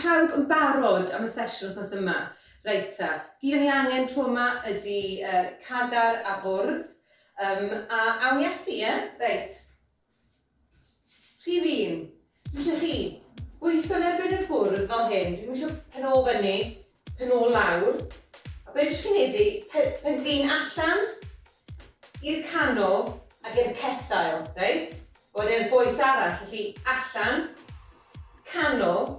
pawb yn barod am y sesiwn wythnos yma? Reit ta, gyd ni angen tro yma ydy cadar a bwrdd. A awn ni ati, ie? Reit. Rhif 1. Dwi eisiau chi bwyso yn erbyn y bwrdd fel hyn. Dwi'n eisiau pen o fyny, pen o lawr. A beth eisiau chi wneud i pen glin allan i'r canol ac i'r cesail, reit? Wedyn bwys arall, felly allan, canol,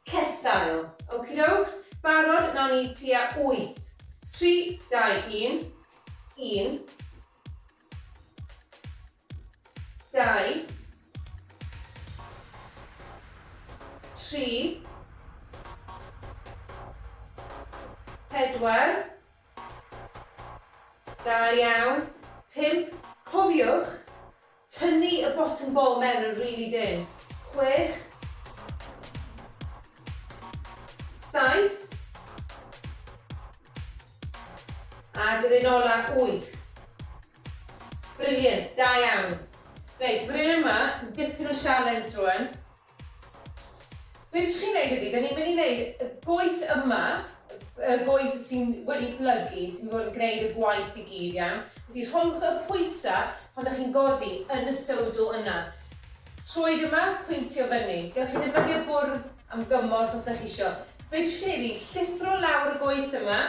cesail. Okie-doks? Barod, nawn ni tua 8. 3, 2, 1. 1. 2. 3. 4. Da iawn. 5. Cofiwch, tynnu y bottom ball mewn yn rili dyn. 6. 7. Ac yr un ola 8. Brilliant, da iawn. Reit, mae'r un yma, dipyn o sialens rwan. Be ydych chi'n gwneud ydy, da ni'n mynd i wneud y goes yma, y goes sy'n wedi plygu, sy'n fod yn gwneud y gwaith i gyd iawn. Felly rhowch y pwysau pan ydych chi'n godi yn y sowdl yna. Troed yma, pwyntio fyny. Gewch chi ddefnyddio bwrdd am gymorth os ydych chi isio. Be ydych chi'n gwneud, llithro lawr y goes yma,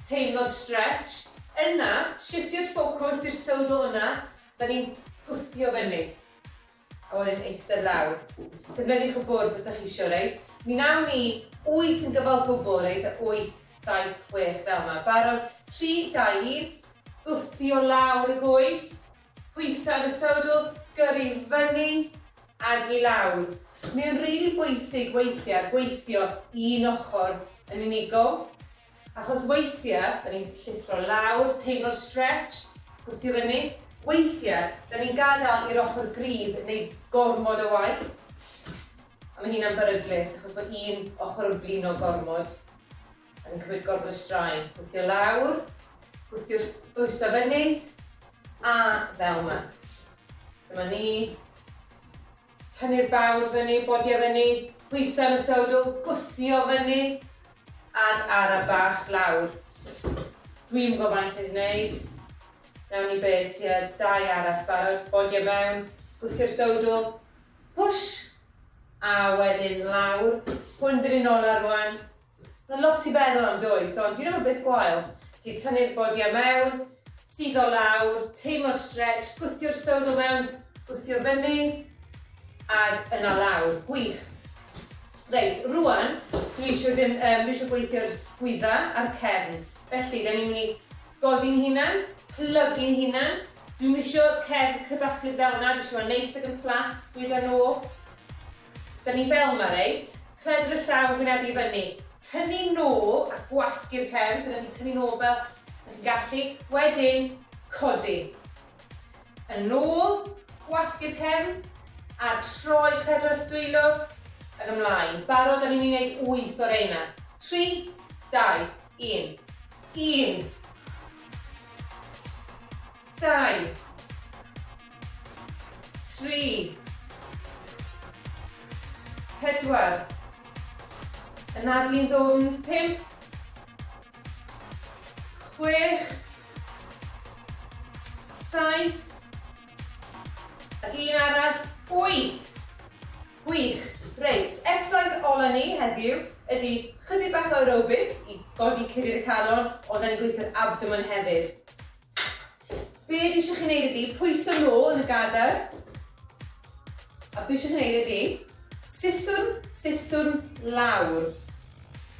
teimlo stretch. Yna, shiftio'r ffocws i'r sowdl yna, da ni'n gwthio fyny. A wedyn eistedd lawr. Defnyddiwch y bwrdd os ydych chi isio, reis. Mi nawn ni 8 yn gyfal gwbl, reis, a 8, 7, 6 fel yma. Barod, 3, 2, 1. Gwthio lawr y goes. Pwysau yn y sowdl, gyrru fyny ag i lawr. Mae'n rili bwysig weithiau gweithio un ochr yn unigol. Achos weithiau, da ni'n llithro lawr, teimlo'r stretch, gwthio fyny. Weithiau, da ni'n gadael i'r ochr grib neu gormod o waith. A mae hynna'n beryglus, achos bod un ochr yn blino gormod. A ni'n cymryd gormod o straen. Gwthio lawr, gwthio'r bwysau fyny, a fel yma. Dyma ni. Tynnu'r bawd fyny, bodiau fyny, pwysau yn y sowdl, gwthio fyny, ag ara bach lawr. Dwi'n gwybod beth sy'n gwneud. Nawn ni beth tua 2 arall barod, bodiau mewn, gwthio'r sowdl, push, a wedyn lawr. Hwn dyn ni'n ola rwan. Mae'n lot i feddwl am does, ond dwi'n meddwl beth gwael. Felly tynnu'r bodiau mewn, suddo lawr, teimlo'r stretch, gwthio'r sowdl mewn, gwthio fyny, ag yna lawr. Gwych. Reit, rwan, dwi eisiau gweithio'r sgwydda a'r cefn. Felly, da ni'n mynd i godi'n hunan, plygu'n hunan. Dwi'n eisiau cefn crybaclyd fel yna, dwi'n eisiau neis ag yn fflat, sgwydda nôl. Da ni fel yma, reit? Cledr y llaw yn gwynebu fyny. Tynnu nôl a gwasgu'r cefn, so da chi'n tynnu nôl fel chi'n gallu. Wedyn, codi. Yn ôl, gwasgu'r cefn, a troi cledr y dwylo, yn ymlaen. Barod, da ni'n mynd i wneud 8 o'r eina. 3, 2, 1. 1. 2. 3. 4. Yn adlu'n ddwfn 5. 6. 7. Ac un arall 8. Gwych. Reit, exercise ola ni heddiw ydy chydig bach o aerobic i godi cyrru'r calon, ond da ni'n gweithio'r abdomen hefyd. Be dwi eisiau chi wneud ydy pwyso nôl yn y gadar. A be eisiau chi wneud ydy siswrn, siswrn, lawr.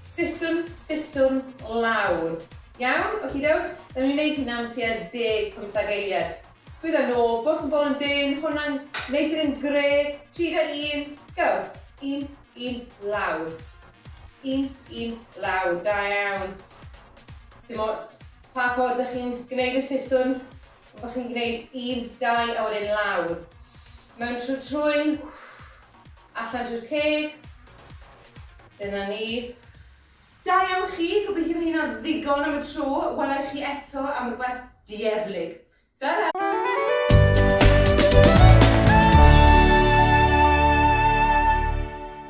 Siswrn, siswrn, lawr. Iawn? Oci dewch? Da ni'n wneud hynna am tua 10-15 eiliad. Sgwydda nôl, bottom ball yn dyn, hwnna'n neis yn gre. 3, 2, 1, go. 1, 1, lawr. 1, 1, lawr. Da iawn. Sim ots, pa ffordd ydych chi'n gwneud y siswrn? Bod chi'n gwneud 1, 2 a wedyn lawr. Mewn trwy'r trwyn, allan trwy'r ceg. Dyna ni. Da iawn chi, gobeithio mae hynna'n ddigon am y tro. Welai chi eto am rhywbeth dieflig. Ta-ra!